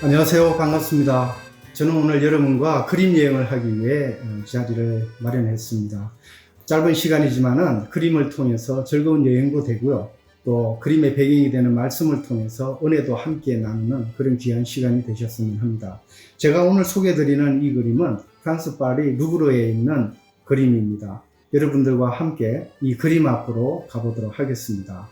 안녕하세요. 반갑습니다. 저는 오늘 여러분과 그림 여행을 하기 위해 자리를 마련했습니다. 짧은 시간이지만은 그림을 통해서 즐거운 여행도 되고요. 또 그림의 배경이 되는 말씀을 통해서 은혜도 함께 나누는 그런 귀한 시간이 되셨으면 합니다. 제가 오늘 소개해드리는 이 그림은 프랑스 파리 루브르에 있는 그림입니다. 여러분들과 함께 이 그림 앞으로 가보도록 하겠습니다.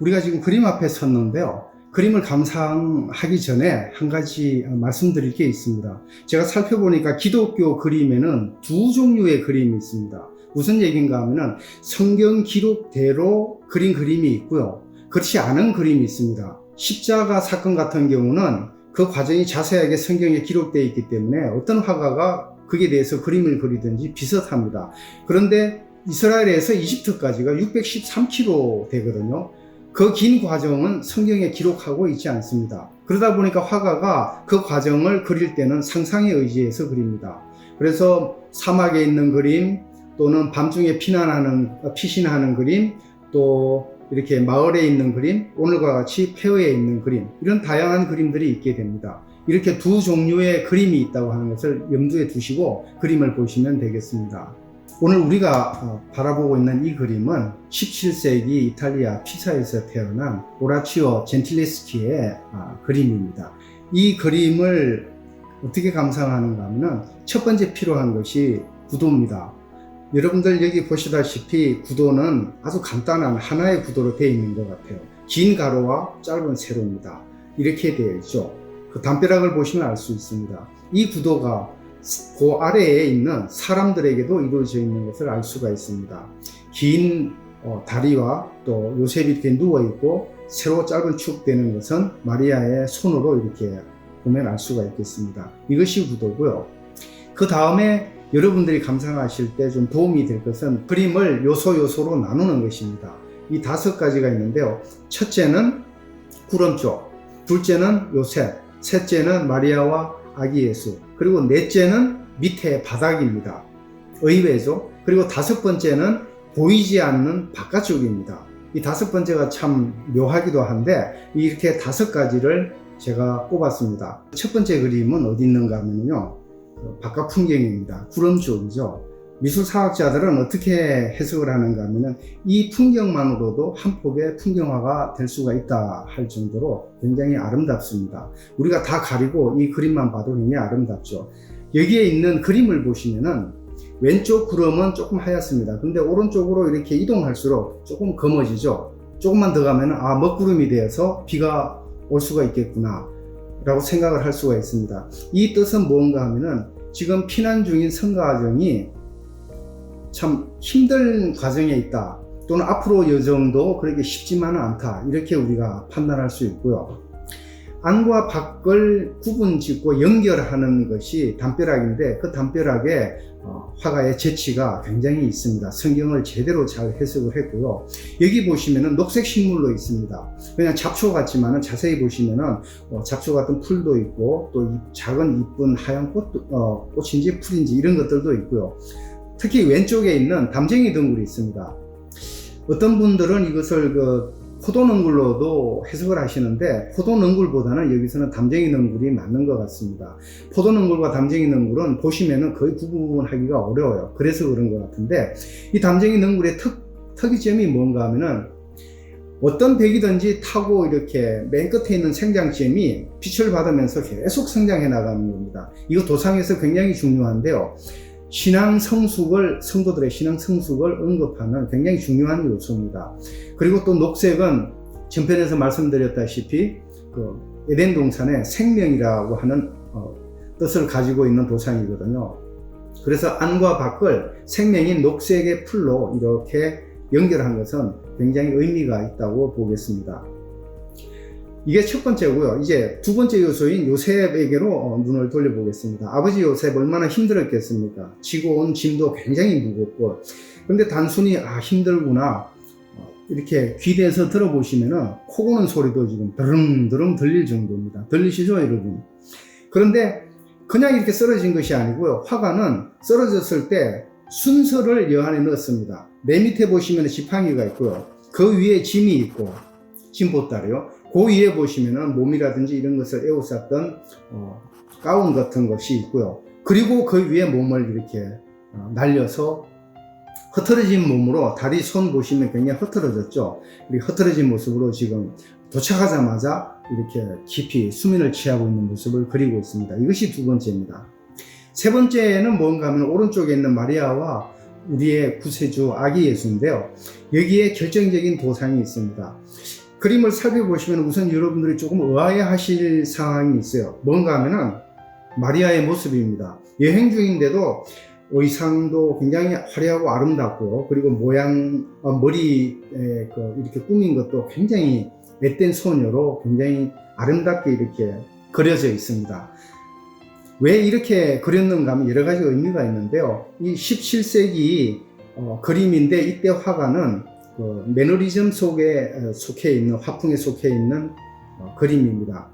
우리가 지금 그림 앞에 섰는데요. 그림을 감상하기 전에 한 가지 말씀드릴 게 있습니다. 제가 살펴보니까 기독교 그림에는 두 종류의 그림이 있습니다. 무슨 얘기인가 하면은 성경 기록대로 그린 그림이 있고요. 그렇지 않은 그림이 있습니다. 십자가 사건 같은 경우는 그 과정이 자세하게 성경에 기록되어 있기 때문에 어떤 화가가 거기에 대해서 그림을 그리든지 비슷합니다. 그런데 이스라엘에서 이집트까지가 613km 되거든요. 그 긴 과정은 성경에 기록하고 있지 않습니다. 그러다 보니까 화가가 그 과정을 그릴 때는 상상에 의지해서 그립니다. 그래서 사막에 있는 그림, 또는 밤중에 피신하는 그림, 또 이렇게 마을에 있는 그림, 오늘과 같이 폐허에 있는 그림, 이런 다양한 그림들이 있게 됩니다. 이렇게 두 종류의 그림이 있다고 하는 것을 염두에 두시고 그림을 보시면 되겠습니다. 오늘 우리가 바라보고 있는 이 그림은 17세기 이탈리아 피사에서 태어난 오라치오 젠틸레스키의 그림입니다. 이 그림을 어떻게 감상하는가 하면 첫 번째 필요한 것이 구도입니다. 여러분들 여기 보시다시피 구도는 아주 간단한 하나의 구도로 되어 있는 것 같아요. 긴 가로와 짧은 세로입니다. 이렇게 되어 있죠. 그 담벼락을 보시면 알 수 있습니다. 이 구도가 그 아래에 있는 사람들에게도 이루어져 있는 것을 알 수가 있습니다. 긴 다리와 또 요셉이 이렇게 누워있고 세로 짧은 축 되는 것은 마리아의 손으로 이렇게 보면 알 수가 있겠습니다. 이것이 구도고요. 그 다음에 여러분들이 감상하실 때 좀 도움이 될 것은 그림을 요소로 나누는 것입니다. 이 5가지가 있는데요. 첫째는 구름 쪽, 둘째는 요셉, 셋째는 마리아와 아기 예수, 그리고 넷째는 밑에 바닥입니다. 의외죠. 그리고 5번째는 보이지 않는 바깥쪽입니다. 이 5번째가 참 묘하기도 한데 이렇게 5가지를 제가 꼽았습니다. 첫 번째 그림은 어디 있는가 하면요, 바깥 풍경입니다. 구름 쪽이죠. 미술사학자들은 어떻게 해석을 하는가 하면 이 풍경만으로도 한 폭의 풍경화가 될 수가 있다 할 정도로 굉장히 아름답습니다. 우리가 다 가리고 이 그림만 봐도 굉장히 아름답죠. 여기에 있는 그림을 보시면은 왼쪽 구름은 조금 하얗습니다. 근데 오른쪽으로 이렇게 이동할수록 조금 검어지죠. 조금만 더 가면은 먹구름이 되어서 비가 올 수가 있겠구나 라고 생각을 할 수가 있습니다. 이 뜻은 뭔가 하면은 지금 피난 중인 성가정이 참 힘든 과정에 있다, 또는 앞으로 여정도 그렇게 쉽지만은 않다, 이렇게 우리가 판단할 수 있고요. 안과 밖을 구분짓고 연결하는 것이 담벼락인데 그 담벼락에 화가의 재치가 굉장히 있습니다. 성경을 제대로 잘 해석을 했고요. 여기 보시면은 녹색 식물로 있습니다. 그냥 잡초 같지만은 자세히 보시면은 잡초 같은 풀도 있고 또 작은 이쁜 하얀 꽃인지 풀인지 이런 것들도 있고요. 특히 왼쪽에 있는 담쟁이 덩굴이 있습니다. 어떤 분들은 이것을 포도넝굴로도 해석을 하시는데 포도넝굴보다는 여기서는 담쟁이 넝굴이 맞는 것 같습니다. 포도넝굴과 담쟁이 넝굴은 보시면은 거의 구분하기가 어려워요. 그래서 그런 것 같은데 이 담쟁이 넝굴의 특이점이 뭔가 하면은 어떤 백이든지 타고 이렇게 맨 끝에 있는 생장점이 빛을 받으면서 계속 성장해 나가는 겁니다. 이거 도상에서 굉장히 중요한데요. 성도들의 신앙 성숙을 언급하는 굉장히 중요한 요소입니다. 그리고 또 녹색은 전편에서 말씀드렸다시피 에덴 동산의 생명이라고 하는 뜻을 가지고 있는 도상이거든요. 그래서 안과 밖을 생명인 녹색의 풀로 이렇게 연결한 것은 굉장히 의미가 있다고 보겠습니다. 이게 첫 번째고요. 이제 두 번째 요소인 요셉에게로 눈을 돌려보겠습니다. 아버지 요셉 얼마나 힘들었겠습니까? 지고 온 짐도 굉장히 무겁고, 근데 단순히 힘들구나 이렇게 귀대에서 들어보시면은 코 고는 소리도 지금 드릉드릉 들릴 정도입니다. 들리시죠, 여러분? 그런데 그냥 이렇게 쓰러진 것이 아니고요. 화가는 쓰러졌을 때 순서를 여 안에 넣었습니다. 맨 밑에 보시면 지팡이가 있고요. 그 위에 짐이 있고, 짐보따리요. 그 위에 보시면은 몸이라든지 이런 것을 에워쌌던 가운 같은 것이 있고요. 그리고 그 위에 몸을 이렇게 날려서 흐트러진 몸으로, 다리 손 보시면 굉장히 흐트러졌죠. 이렇게 흐트러진 모습으로 지금 도착하자마자 이렇게 깊이 수면을 취하고 있는 모습을 그리고 있습니다. 이것이 두 번째입니다. 세 번째는 뭔가 하면 오른쪽에 있는 마리아와 우리의 구세주 아기 예수인데요. 여기에 결정적인 도상이 있습니다. 그림을 살펴보시면 우선 여러분들이 조금 의아해 하실 상황이 있어요. 뭔가 하면은 마리아의 모습입니다. 여행 중인데도 의상도 굉장히 화려하고 아름답고요. 그리고 머리에 이렇게 꾸민 것도 굉장히 앳된 소녀로 굉장히 아름답게 이렇게 그려져 있습니다. 왜 이렇게 그렸는가 하면 여러 가지 의미가 있는데요. 이 17세기 그림인데, 이때 화가는 매너리즘 속에 속해 있는, 화풍에 속해 있는 그림입니다.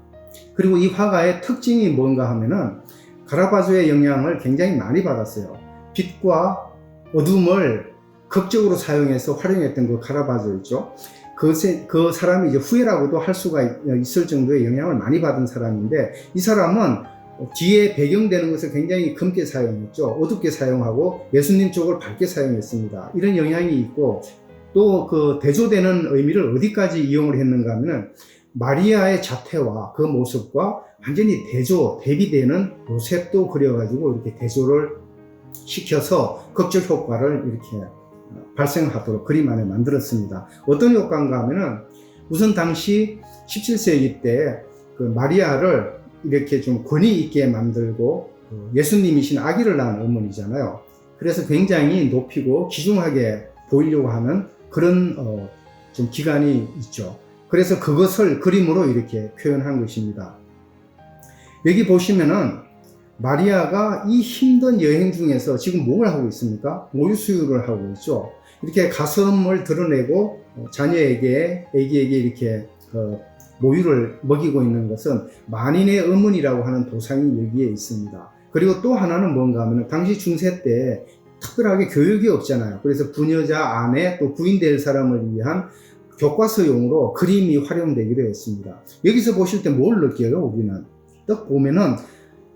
그리고 이 화가의 특징이 뭔가 하면은 카라바조의 영향을 굉장히 많이 받았어요. 빛과 어둠을 극적으로 사용해서 활용했던 그 카라바조 있죠. 그 사람이 이제 후예라고도 할 수가 있을 정도의 영향을 많이 받은 사람인데, 이 사람은 뒤에 배경되는 것을 굉장히 검게 사용했죠. 어둡게 사용하고 예수님 쪽을 밝게 사용했습니다. 이런 영향이 있고, 또 그 대조되는 의미를 어디까지 이용을 했는가 하면 마리아의 자태와 그 모습과 완전히 대비되는 요셉도 그려가지고 이렇게 대조를 시켜서 극적 효과를 이렇게 발생하도록 그림 안에 만들었습니다. 어떤 효과인가 하면은 우선 당시 17세기 때 그 마리아를 이렇게 좀 권위 있게 만들고, 예수님이신 아기를 낳은 어머니잖아요. 그래서 굉장히 높이고 귀중하게 보이려고 하는 그런 좀 기간이 있죠. 그래서 그것을 그림으로 이렇게 표현한 것입니다. 여기 보시면은 마리아가 이 힘든 여행 중에서 지금 뭘 하고 있습니까? 모유 수유를 하고 있죠. 이렇게 가슴을 드러내고 아기에게 이렇게 모유를 먹이고 있는 것은 만인의 어머니라고 하는 도상이 여기에 있습니다. 그리고 또 하나는 뭔가 하면 당시 중세 때 특별하게 교육이 없잖아요. 그래서 부녀자, 아내, 또 부인 될 사람을 위한 교과서용으로 그림이 활용되기도 했습니다. 여기서 보실 때 뭘 느껴요? 우리는 딱 보면은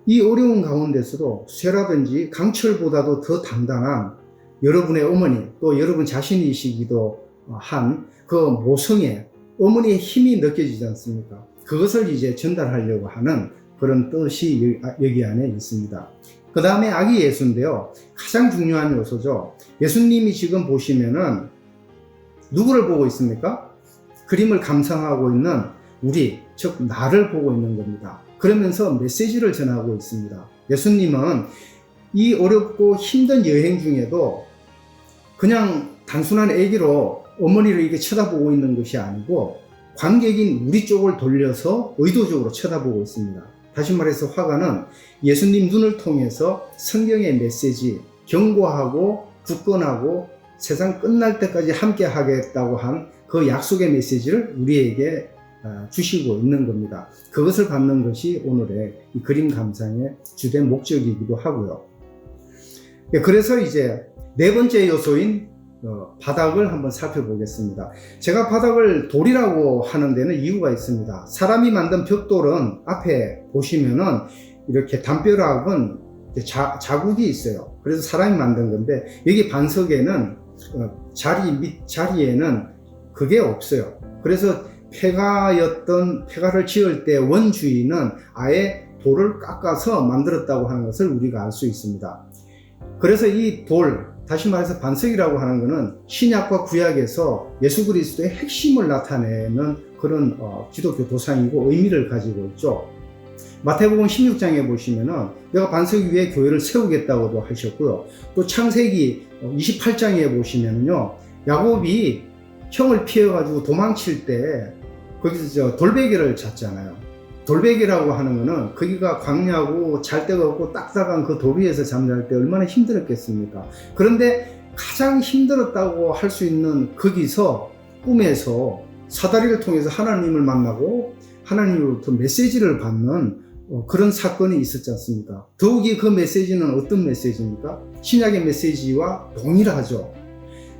이 어려운 가운데서도 쇠라든지 강철보다도 더 단단한 여러분의 어머니, 또 여러분 자신이시기도 한 그 모성의 어머니의 힘이 느껴지지 않습니까? 그것을 이제 전달하려고 하는 그런 뜻이 여기 안에 있습니다. 그 다음에 아기 예수인데요. 가장 중요한 요소죠. 예수님이 지금 보시면은 누구를 보고 있습니까? 그림을 감상하고 있는 우리, 즉 나를 보고 있는 겁니다. 그러면서 메시지를 전하고 있습니다. 예수님은 이 어렵고 힘든 여행 중에도 그냥 단순한 아기로 어머니를 이렇게 쳐다보고 있는 것이 아니고 관객인 우리 쪽을 돌려서 의도적으로 쳐다보고 있습니다. 다시 말해서 화가는 예수님 눈을 통해서 성경의 메시지, 경고하고 굳건하고 세상 끝날 때까지 함께 하겠다고 한 그 약속의 메시지를 우리에게 주시고 있는 겁니다. 그것을 받는 것이 오늘의 이 그림 감상의 주된 목적이기도 하고요. 그래서 이제 네 번째 요소인 바닥을 한번 살펴보겠습니다. 제가 바닥을 돌이라고 하는 데는 이유가 있습니다. 사람이 만든 벽돌은 앞에 보시면은 이렇게 담벼락은 자국이 있어요. 그래서 사람이 만든 건데, 여기 반석에는 자리에는 그게 없어요. 그래서 폐가를 지을 때 원주인은 아예 돌을 깎아서 만들었다고 하는 것을 우리가 알 수 있습니다. 그래서 이 돌, 다시 말해서 반석이라고 하는 것은 신약과 구약에서 예수 그리스도의 핵심을 나타내는 그런 기독교 도상이고 의미를 가지고 있죠. 마태복음 16장에 보시면은 내가 반석 위에 교회를 세우겠다고도 하셨고요. 또 창세기 28장에 보시면은요, 야곱이 형을 피해가지고 도망칠 때 거기서 돌베개를 잤잖아요. 돌베개라고 하는 거는 거기가 광야고 잘 데가 없고 딱딱한 그 돌 위에서 잠잘 때 얼마나 힘들었겠습니까? 그런데 가장 힘들었다고 할 수 있는 거기서 꿈에서 사다리를 통해서 하나님을 만나고 하나님으로부터 메시지를 받는 그런 사건이 있었지 않습니까? 더욱이 그 메시지는 어떤 메시지입니까? 신약의 메시지와 동일하죠.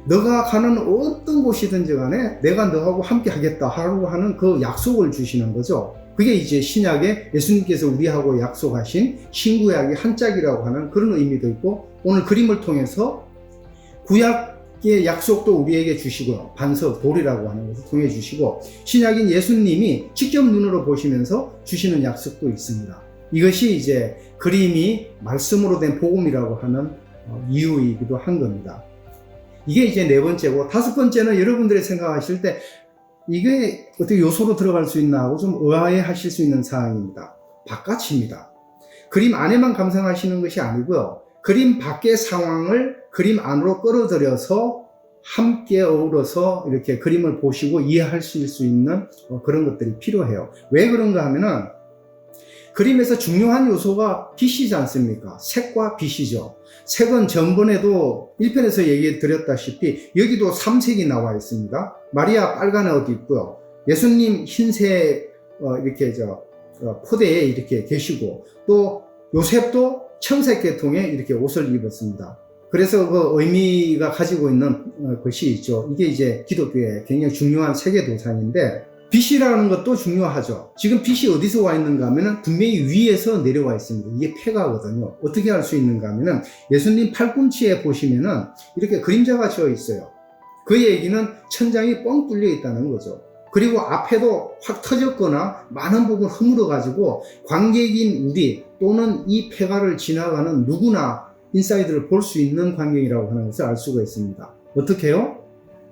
너가 가는 어떤 곳이든지 간에 내가 너하고 함께 하겠다 하는 그 약속을 주시는 거죠. 그게 이제 신약에 예수님께서 우리하고 약속하신 신구약의 한짝이라고 하는 그런 의미도 있고, 오늘 그림을 통해서 구약의 약속도 우리에게 주시고요. 반석, 돌이라고 하는 것을 통해 주시고, 신약인 예수님이 직접 눈으로 보시면서 주시는 약속도 있습니다. 이것이 이제 그림이 말씀으로 된 복음이라고 하는 이유이기도 한 겁니다. 이게 이제 네 번째고, 다섯 번째는 여러분들이 생각하실 때 이게 어떻게 요소로 들어갈 수 있나 하고 좀 의아해 하실 수 있는 사항입니다. 바깥입니다. 그림 안에만 감상하시는 것이 아니고요. 그림 밖의 상황을 그림 안으로 끌어들여서 함께 어우러서 이렇게 그림을 보시고 이해하실 수 있는 그런 것들이 필요해요. 왜 그런가 하면은 그림에서 중요한 요소가 빛이지 않습니까? 색과 빛이죠. 색은 전번에도 1편에서 얘기 드렸다시피 여기도 삼색이 나와 있습니다. 마리아 빨간 옷 입고요. 예수님 흰색 이렇게 포대에 이렇게 계시고, 또 요셉도 청색 계통의 이렇게 옷을 입었습니다. 그래서 그 의미가 가지고 있는 것이 있죠. 이게 이제 기독교의 굉장히 중요한 세계 도상인데, 빛이라는 것도 중요하죠. 지금 빛이 어디서 와 있는가 하면은 분명히 위에서 내려와 있습니다. 이게 폐가거든요. 어떻게 알 수 있는가 하면은 예수님 팔꿈치에 보시면은 이렇게 그림자가 지어 있어요. 그 얘기는 천장이 뻥 뚫려 있다는 거죠. 그리고 앞에도 확 터졌거나 많은 부분 허물어 가지고 관객인 우리 또는 이 폐가를 지나가는 누구나 인사이드를 볼 수 있는 광경이라고 하는 것을 알 수가 있습니다. 어떻게요?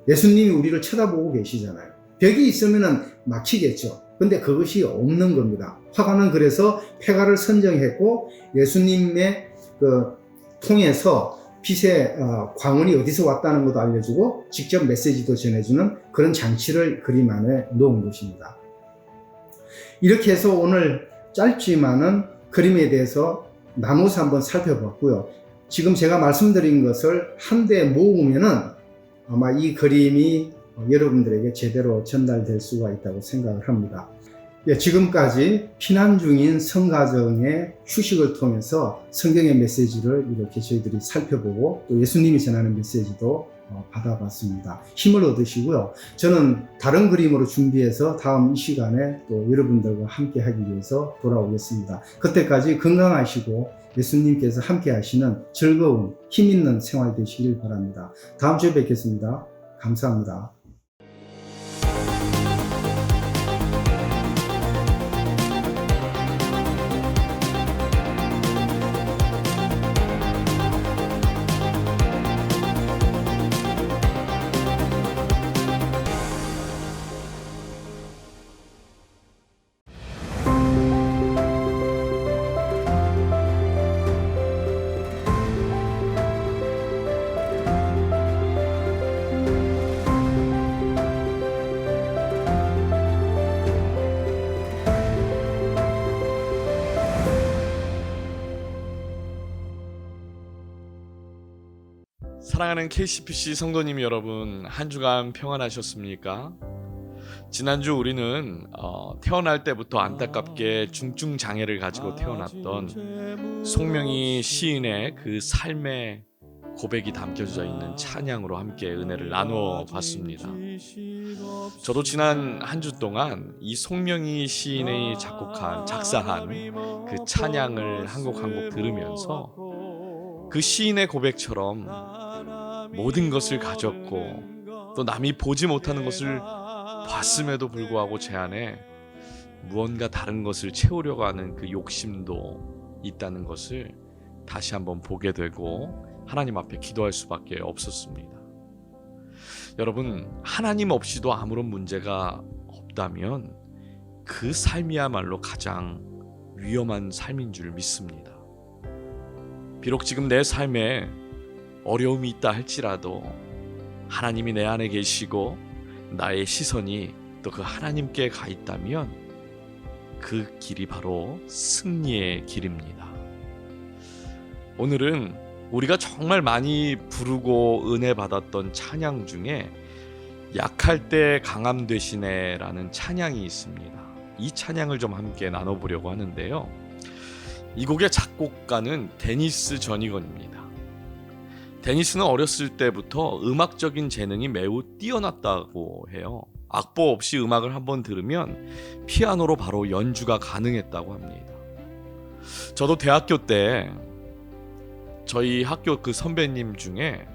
예수님이 우리를 쳐다보고 계시잖아요. 벽이 있으면 막히겠죠. 근데 그것이 없는 겁니다. 화가는 그래서 폐가를 선정했고, 예수님의 통해서 빛의 광원이 어디서 왔다는 것도 알려주고 직접 메시지도 전해주는 그런 장치를 그림 안에 놓은 것입니다. 이렇게 해서 오늘 짧지만은 그림에 대해서 나눠서 한번 살펴봤고요. 지금 제가 말씀드린 것을 한데 모으면은 아마 이 그림이 여러분들에게 제대로 전달될 수가 있다고 생각을 합니다. 지금까지 피난 중인 성가정의 휴식을 통해서 성경의 메시지를 이렇게 저희들이 살펴보고 또 예수님이 전하는 메시지도 받아봤습니다. 힘을 얻으시고요. 저는 다른 그림으로 준비해서 다음 이 시간에 또 여러분들과 함께 하기 위해서 돌아오겠습니다. 그때까지 건강하시고 예수님께서 함께 하시는 즐거운 힘 있는 생활 되시길 바랍니다. 다음 주에 뵙겠습니다. 감사합니다. 사랑하는 KCPC 성도님 여러분, 한 주간 평안하셨습니까? 지난주 우리는 태어날 때부터 안타깝게 중증 장애를 가지고 태어났던 송명희 시인의 그 삶의 고백이 담겨져 있는 찬양으로 함께 은혜를 나누어 봤습니다. 저도 지난 한 주 동안 이 송명희 시인이 작사한 그 찬양을 한 곡 한 곡 들으면서 그 시인의 고백처럼 모든 것을 가졌고 또 남이 보지 못하는 것을 봤음에도 불구하고 제 안에 무언가 다른 것을 채우려고 하는 그 욕심도 있다는 것을 다시 한번 보게 되고 하나님 앞에 기도할 수밖에 없었습니다. 여러분, 하나님 없이도 아무런 문제가 없다면 그 삶이야말로 가장 위험한 삶인 줄 믿습니다. 비록 지금 내 삶에 어려움이 있다 할지라도 하나님이 내 안에 계시고 나의 시선이 또 그 하나님께 가 있다면 그 길이 바로 승리의 길입니다. 오늘은 우리가 정말 많이 부르고 은혜 받았던 찬양 중에 약할 때 강함 되시네 라는 찬양이 있습니다. 이 찬양을 좀 함께 나눠보려고 하는데요. 이 곡의 작곡가는 데니스 저니건입니다. 데니스는 어렸을 때부터 음악적인 재능이 매우 뛰어났다고 해요. 악보 없이 음악을 한번 들으면 피아노로 바로 연주가 가능했다고 합니다. 저도 대학교 때 저희 학교 그 선배님 중에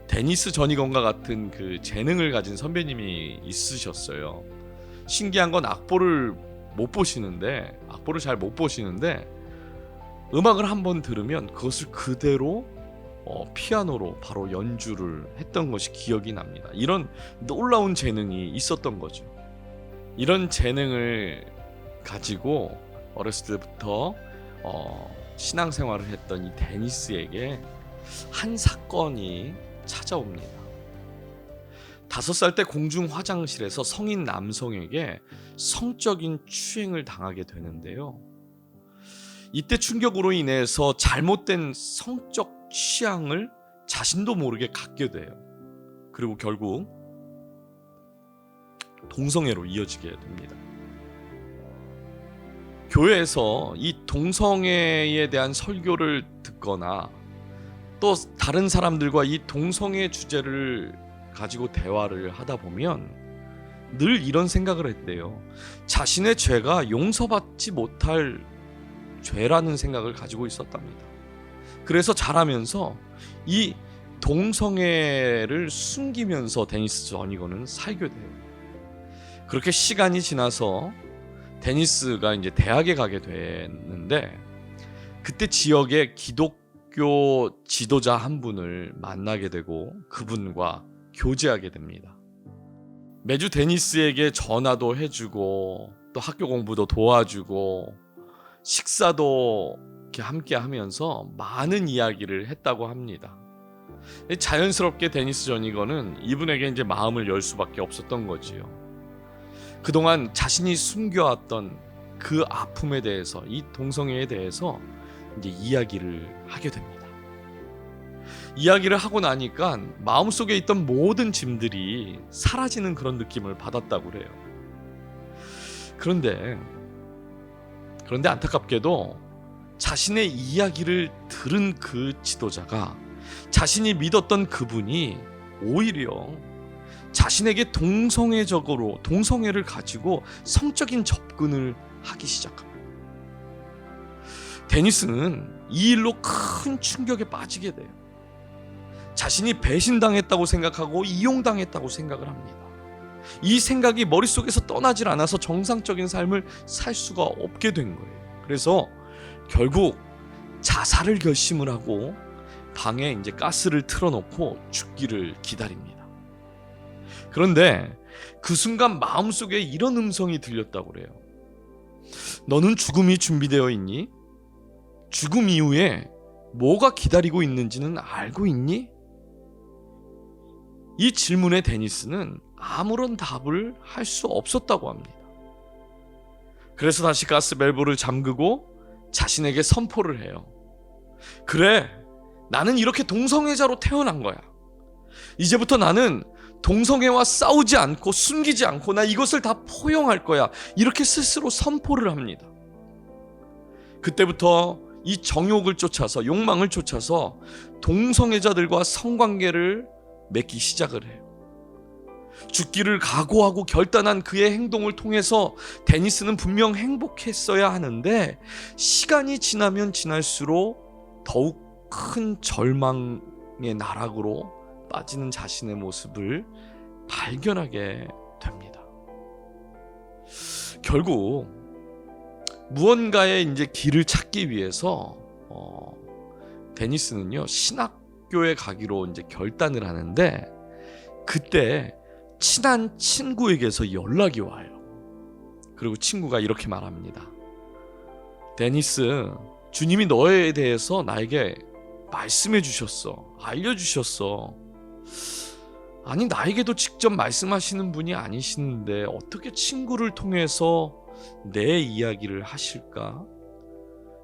데니스 전이건과 같은 그 재능을 가진 선배님이 있으셨어요. 신기한 건 악보를 잘 못 보시는데 음악을 한번 들으면 그것을 그대로 피아노로 바로 연주를 했던 것이 기억이 납니다. 이런 놀라운 재능이 있었던 거죠. 이런 재능을 가지고 어렸을 때부터 신앙생활을 했던 이 데니스에게 한 사건이 찾아옵니다. 5살 때 공중 화장실에서 성인 남성에게 성적인 추행을 당하게 되는데요. 이때 충격으로 인해서 잘못된 성적 취향을 자신도 모르게 갖게 돼요. 그리고 결국 동성애로 이어지게 됩니다. 교회에서 이 동성애에 대한 설교를 듣거나 또 다른 사람들과 이 동성애 주제를 가지고 대화를 하다 보면 늘 이런 생각을 했대요. 자신의 죄가 용서받지 못할 죄라는 생각을 가지고 있었답니다. 그래서 자라면서 이 동성애를 숨기면서 데니스 전이건은 살게 돼요. 그렇게 시간이 지나서 데니스가 이제 대학에 가게 됐는데 그때 지역의 기독교 지도자 한 분을 만나게 되고 그분과 교제하게 됩니다. 매주 데니스에게 전화도 해주고 또 학교 공부도 도와주고 식사도 이렇게 함께 하면서 많은 이야기를 했다고 합니다. 자연스럽게 데니스 전이건은 이분에게 이제 마음을 열 수밖에 없었던 거지요. 그동안 자신이 숨겨왔던 그 아픔에 대해서, 이 동성애에 대해서 이제 이야기를 하게 됩니다. 이야기를 하고 나니까 마음속에 있던 모든 짐들이 사라지는 그런 느낌을 받았다고 그래요. 그런데 안타깝게도 자신의 이야기를 들은 그 지도자가 자신이 믿었던 그분이 오히려 자신에게 동성애를 가지고 성적인 접근을 하기 시작합니다. 데니스는 이 일로 큰 충격에 빠지게 돼요. 자신이 배신당했다고 생각하고 이용당했다고 생각을 합니다. 이 생각이 머릿속에서 떠나질 않아서 정상적인 삶을 살 수가 없게 된 거예요. 그래서 결국 자살을 결심을 하고 방에 이제 가스를 틀어놓고 죽기를 기다립니다. 그런데 그 순간 마음속에 이런 음성이 들렸다고 그래요. 너는 죽음이 준비되어 있니? 죽음 이후에 뭐가 기다리고 있는지는 알고 있니? 이 질문에 데니스는 아무런 답을 할 수 없었다고 합니다. 그래서 다시 가스 밸브를 잠그고 자신에게 선포를 해요. 그래, 나는 이렇게 동성애자로 태어난 거야. 이제부터 나는 동성애와 싸우지 않고 숨기지 않고 나 이것을 다 포용할 거야. 이렇게 스스로 선포를 합니다. 그때부터 이 정욕을 쫓아서, 욕망을 쫓아서 동성애자들과 성관계를 맺기 시작을 해요. 죽기를 각오하고 결단한 그의 행동을 통해서 데니스는 분명 행복했어야 하는데 시간이 지나면 지날수록 더욱 큰 절망의 나락으로 빠지는 자신의 모습을 발견하게 됩니다. 결국 무언가의 이제 길을 찾기 위해서 데니스는요 신학교에 가기로 이제 결단을 하는데 그때 친한 친구에게서 연락이 와요. 그리고 친구가 이렇게 말합니다. 데니스, 주님이 너에 대해서 나에게 말씀해 주셨어. 알려주셨어. 아니 나에게도 직접 말씀하시는 분이 아니시는데 어떻게 친구를 통해서 내 이야기를 하실까?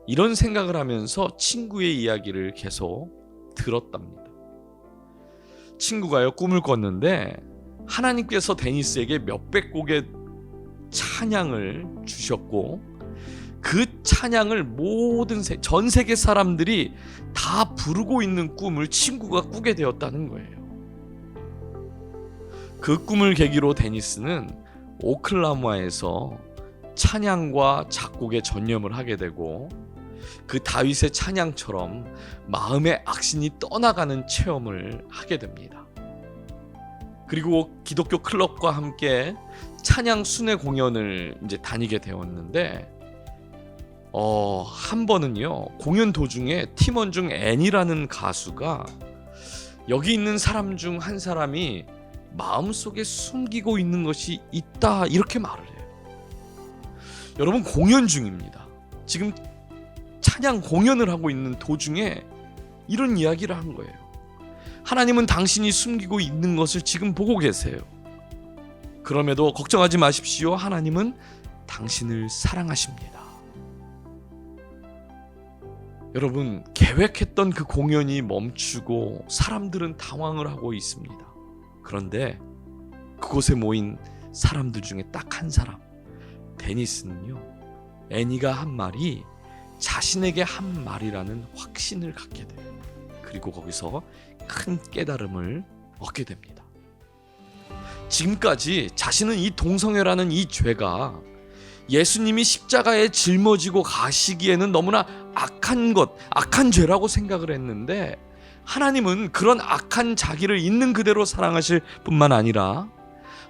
이런 생각을 하면서 친구의 이야기를 계속 들었답니다. 친구가요 꿈을 꿨는데 하나님께서 데니스에게 몇백 곡의 찬양을 주셨고 그 찬양을 전 세계 사람들이 다 부르고 있는 꿈을 친구가 꾸게 되었다는 거예요. 그 꿈을 계기로 데니스는 오클라호마에서 찬양과 작곡에 전념을 하게 되고 그 다윗의 찬양처럼 마음의 악신이 떠나가는 체험을 하게 됩니다. 그리고 기독교 클럽과 함께 찬양 순회 공연을 이제 다니게 되었는데 한 번은요, 공연 도중에 팀원 중 앤이라는 가수가 여기 있는 사람 중 한 사람이 마음속에 숨기고 있는 것이 있다 이렇게 말을 해요. 여러분, 공연 중입니다. 지금 찬양 공연을 하고 있는 도중에 이런 이야기를 한 거예요. 하나님은 당신이 숨기고 있는 것을 지금 보고 계세요. 그럼에도 걱정하지 마십시오. 하나님은 당신을 사랑하십니다. 여러분, 계획했던 그 공연이 멈추고 사람들은 당황을 하고 있습니다. 그런데 그곳에 모인 사람들 중에 딱 한 사람, 데니스는요, 애니가 한 말이 자신에게 한 말이라는 확신을 갖게 돼요. 그리고 거기서 큰 깨달음을 얻게 됩니다. 지금까지 자신은 이 동성애라는 이 죄가 예수님이 십자가에 짊어지고 가시기에는 너무나 악한 죄라고 생각을 했는데, 하나님은 그런 악한 자기를 있는 그대로 사랑하실 뿐만 아니라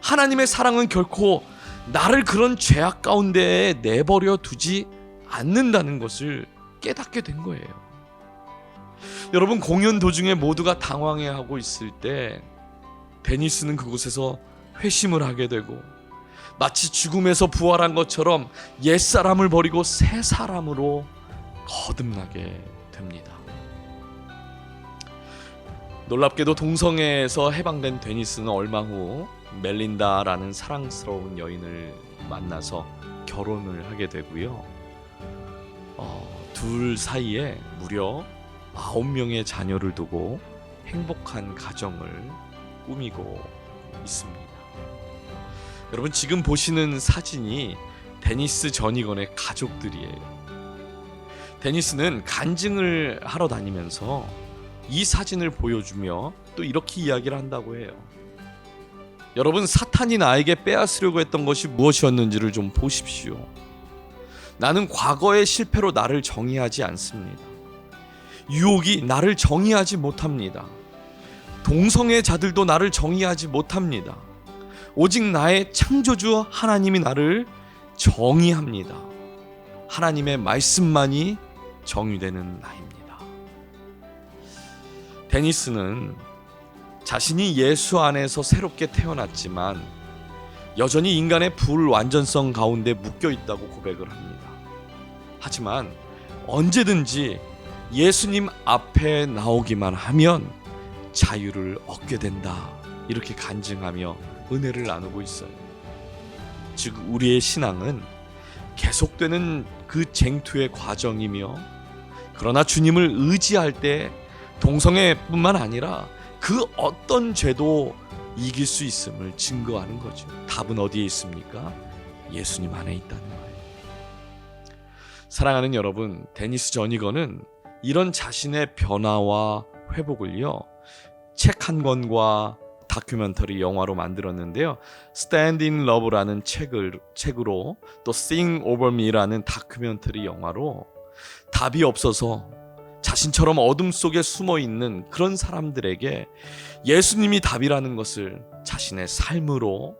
하나님의 사랑은 결코 나를 그런 죄악 가운데에 내버려 두지 않는다는 것을 깨닫게 된 거예요. 여러분, 공연 도중에 모두가 당황해하고 있을 때 데니스는 그곳에서 회심을 하게 되고 마치 죽음에서 부활한 것처럼 옛사람을 버리고 새 사람으로 거듭나게 됩니다. 놀랍게도 동성애에서 해방된 데니스는 얼마 후 멜린다라는 사랑스러운 여인을 만나서 결혼을 하게 되고요. 둘 사이에 무려 9명의 자녀를 두고 행복한 가정을 꾸미고 있습니다. 여러분, 지금 보시는 사진이 데니스 전이건의 가족들이에요. 데니스는 간증을 하러 다니면서 이 사진을 보여주며 또 이렇게 이야기를 한다고 해요. 여러분, 사탄이 나에게 빼앗으려고 했던 것이 무엇이었는지를 좀 보십시오. 나는 과거의 실패로 나를 정의하지 않습니다. 유혹이 나를 정의하지 못합니다. 동성애자들도 나를 정의하지 못합니다. 오직 나의 창조주 하나님이 나를 정의합니다. 하나님의 말씀만이 정의되는 나입니다. 데니스는 자신이 예수 안에서 새롭게 태어났지만 여전히 인간의 불완전성 가운데 묶여 있다고 고백을 합니다. 하지만 언제든지 예수님 앞에 나오기만 하면 자유를 얻게 된다, 이렇게 간증하며 은혜를 나누고 있어요. 즉, 우리의 신앙은 계속되는 그 쟁투의 과정이며, 그러나 주님을 의지할 때 동성애뿐만 아니라 그 어떤 죄도 이길 수 있음을 증거하는 거죠. 답은 어디에 있습니까? 예수님 안에 있다는 거예요. 사랑하는 여러분, 데니스 전이건은 이런 자신의 변화와 회복을요, 책 한 권과 다큐멘터리 영화로 만들었는데요. Stand in Love라는 책으로 또 Sing Over Me라는 다큐멘터리 영화로 답이 없어서 자신처럼 어둠 속에 숨어 있는 그런 사람들에게 예수님이 답이라는 것을 자신의 삶으로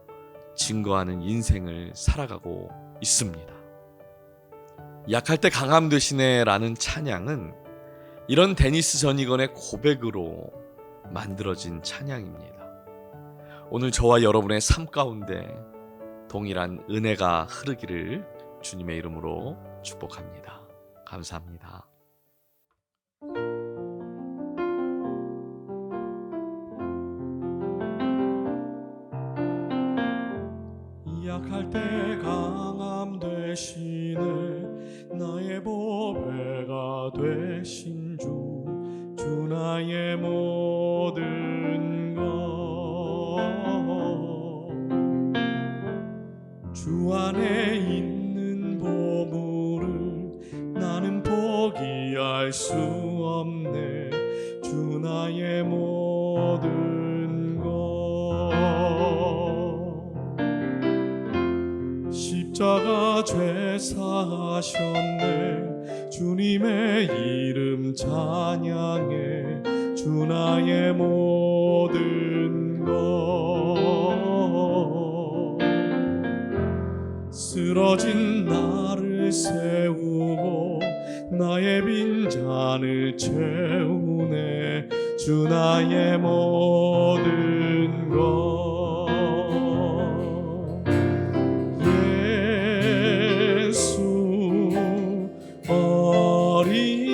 증거하는 인생을 살아가고 있습니다. 약할 때 강함 되시네라는 찬양은 이런 데니스 전이건의 고백으로 만들어진 찬양입니다. 오늘 저와 여러분의 삶 가운데 동일한 은혜가 흐르기를 주님의 이름으로 축복합니다. 감사합니다. 약할 때 강함 되시네, 나의 보배가 되신 주 나의 모든 것. 주 안에 있는 보물을 피할 수 없네 주 나의 모든 것 십자가 죄 사하셨네 주님의 이름 찬양해 주 나의 모든 것 쓰러진 나를 세우고 나의 빈잔을 채우네 주 나의 모든 것 예수 어린